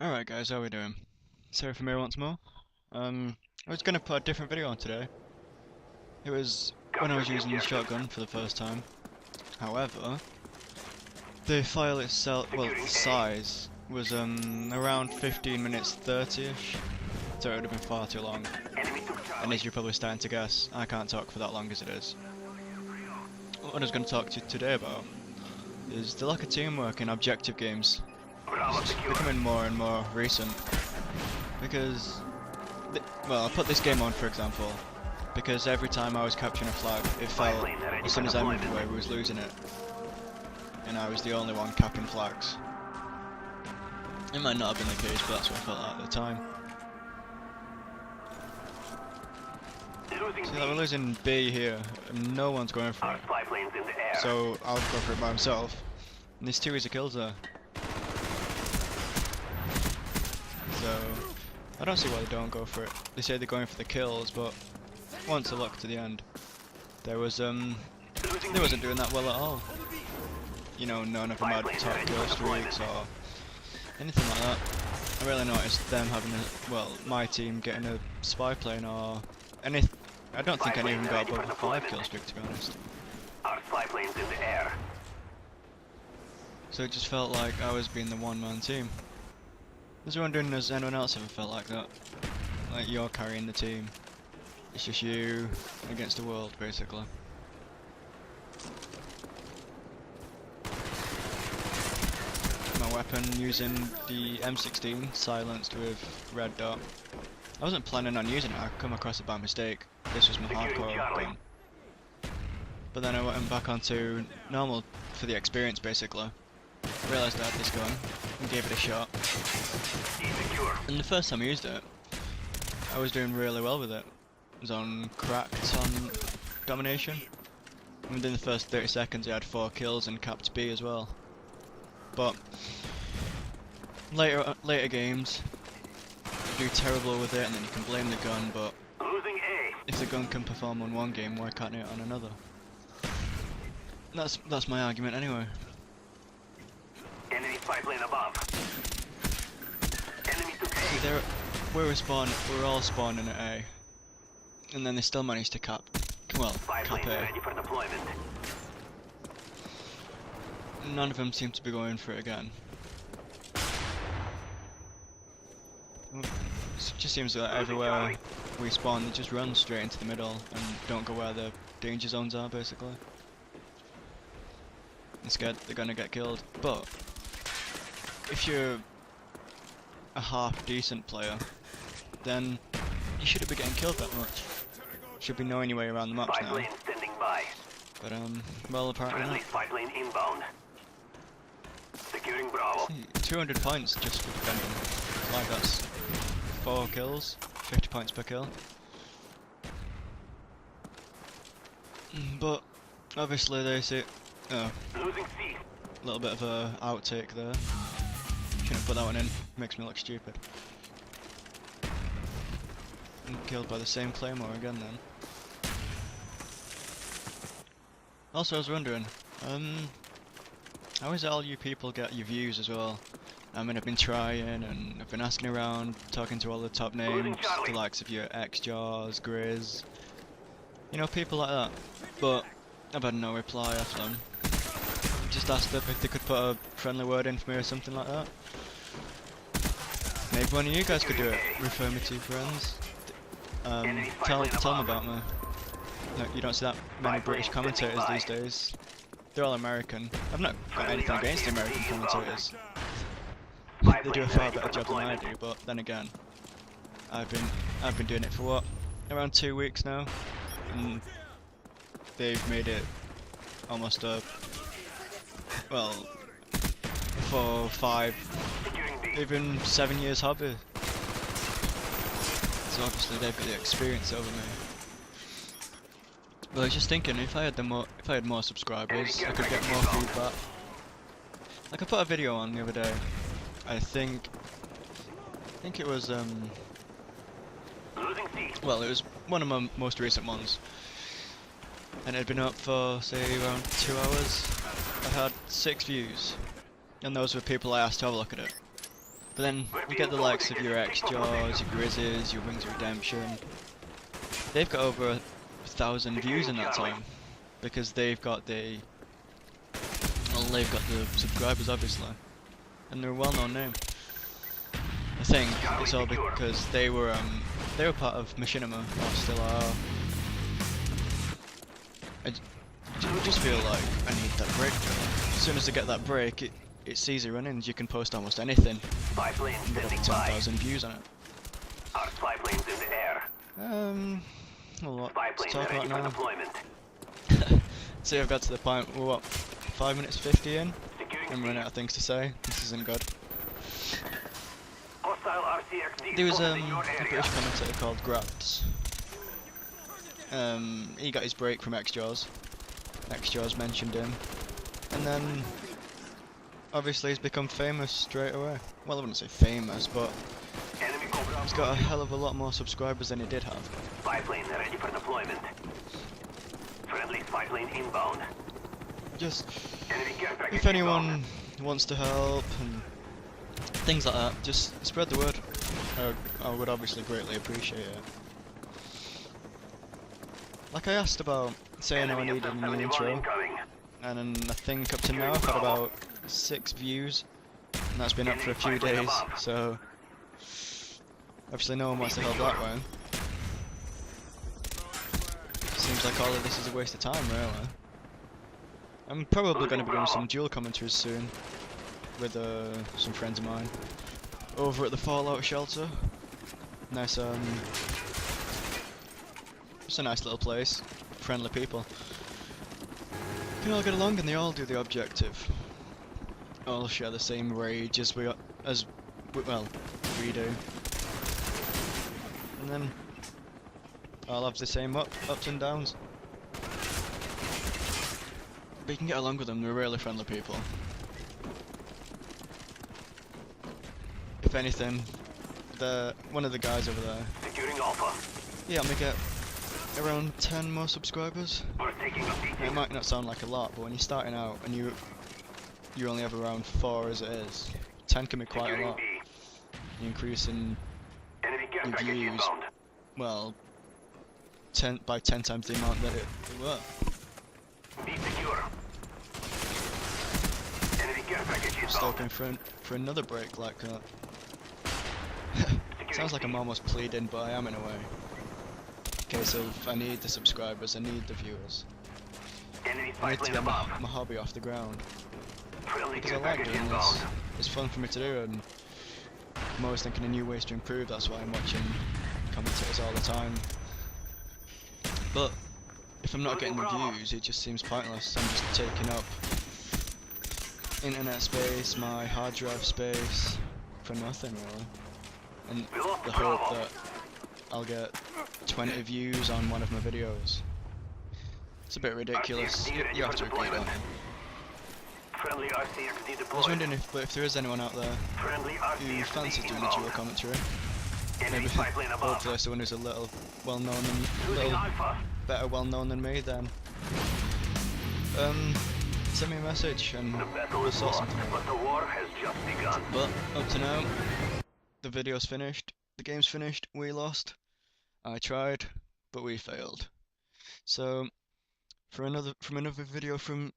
Alright guys, how are we doing? Sorry for me once more. I was gonna put a different video on today. It was when I was using the shotgun for the first time. However, the file itself, well, the size was around 15 minutes 30ish, so it would have been far too long. And as you're probably starting to guess, I can't talk for that long as it is. What I was going to talk to you today about is the lack of teamwork in objective games. It's becoming more and more recent because, well, I put this game on for example because every time I was capturing a flag it felt as soon as I moved away we was losing it, and I was the only one capping flags. It might not have been the case, but that's what I felt like at the time. See, like, we're losing B here and no one's going for it, so I'll go for it by myself, and there's 2 easy kills there. So, I don't see why they don't go for it. They say they're going for the kills, but once I look to the end, they wasn't doing that well at all. You know, none of them had top kill streaks or anything like that. I really noticed them having my team getting a spy plane or any. I don't think any of them got above a 5 kill streak, to be honest. Our spy plane's in the air. So it just felt like I was being the one-man team. I was wondering, has anyone else ever felt like that? Like you're carrying the team. It's just you against the world, basically. My weapon, using the M16, silenced with red dot. I wasn't planning on using it, I come across it by mistake. This was my hardcore gun. But then I went back onto normal for the experience, basically. I realised I had this gun and gave it a shot. And the first time I used it, I was doing really well with it. I was on cracked on domination. And within the first 30 seconds I had 4 kills and capped B as well. But later games, you do terrible with it and then you can blame the gun, but if the gun can perform on one game, why can't it on another? That's my argument anyway. Enemy spy plane above. Enemy to See, we're all spawning at A, and then they still managed to cap A. Ready for deployment. None of them seem to be going for it again. It just seems that everywhere we spawn, they just run straight into the middle and don't go where the danger zones are, basically. Instead, they're gonna get killed. But if you're a half decent player, then you shouldn't be getting killed that much. Should be knowing your way around the maps now. But well, apparently not. Spy plane inbound. Securing Bravo. 200 points just for defending. Like that's 4 kills, 50 points per kill. But obviously they say, Losing C. a little bit of a outtake there. Shouldn't put that one in. Makes me look stupid. And killed by the same claymore again then. Also, I was wondering, how is it all you people get your views as well? I mean, I've been trying and I've been asking around, talking to all the top names, the likes of your X-Jaws, Grizz, you know, people like that. But I've had no reply off them. Just asked them if they could put a friendly word in for me or something like that. Maybe one of you guys could do it. Refer me to friends. Tell them about me. No, you don't see that many British commentators these days. They're all American. I've not got anything against the American commentators. They do a far better job than I do, but then again, I've been doing it for what, around 2 weeks now, and they've made it almost a 4, 5, even 7 years hobby. So obviously they've got the experience over me. But I was just thinking, if I had more subscribers, I could get more feedback. Like I put a video on the other day. I think it was it was one of my most recent ones, and it had been up for say around 2 hours. I had 6 views, and those were people I asked to have a look at it. But then you get the likes of your X-Jaws, your Grizzlies, your Wings of Redemption. They've got over 1,000 views in that time because they've got the subscribers obviously, and they're a well-known name. I think it's all because they were part of Machinima, or still are. I just feel like I need that break. As soon as I get that break, it's easy runnings. You can post almost anything. Spy plane And get up to standing by. 10,000 views on it. Our spy planes in the air. A lot Spy to plane talk ready about for now. deployment. See, I've got to the point. We're what, 5 minutes 50 in? Securing I'm running out of things to say. This isn't good. hostile RCXD There was spotted a in your area. British commentator called Grabs. He got his break from X-Jaws. X-Jaws mentioned him, and then obviously he's become famous straight away. Well, I wouldn't say famous, but Enemy Cobra he's got a hell of a lot more subscribers than he did have. spy plane ready for deployment. Friendly spy plane inbound. Just Enemy care package if anyone inbound. wants to help and things like that, just spread the word. I would obviously greatly appreciate it. Like I asked about saying how I Enemy needed a new SF-71 intro, incoming. and then I think up to now I've had about 6 views, and that's been up for a few days, so obviously no one wants to help that way. Seems like all of this is a waste of time, really. I'm probably going to be doing some dual commentaries soon with some friends of mine over at the Fallout shelter. Nice, it's a nice little place, friendly people. They all get along and they all do the objective. All share the same rage as we do. And then all have the same ups and downs. But you can get along with them, they're really friendly people. If anything, one of the guys over there, Securing Alpha. he helped me get around 10 more subscribers. We're taking a beat. Now, it might not sound like a lot, but when you're starting out and you only have around 4 as it is, 10 can be quite a Securing lot. B. You're increasing Enemy care the package views, inbound. well, 10 times the amount that it were. B secure. Enemy care package Still inbound. going for another break like that. Sounds like I'm almost pleading, but I am in a way. Case of I need the subscribers, I need the viewers. Enemy I spy need to plane get my above. hobby off the ground. Friendly Because I care like package doing inbound. this. It's fun for me to do, and I'm always thinking of new ways to improve. That's why I'm watching commentators all the time. But if I'm not getting the views, it just seems pointless. I'm just taking up internet space, my hard drive space, for nothing really. And the hope that I'll get 20 views on one of my videos. It's a bit ridiculous. You have to agree, don't you? Friendly RCXD I was deployed. wondering if there is anyone out there Friendly who fancies RCXD doing a dual inbound. commentary. Enemy Maybe spy plane above. hopefully someone who's a little well-known and Losing little Alpha. better well-known than me then. Send me a message and The battle we'll is sort lost, something out. but the war has just begun. But up to now, the video's finished, the game's finished, we lost. I tried, but we failed. So from another video from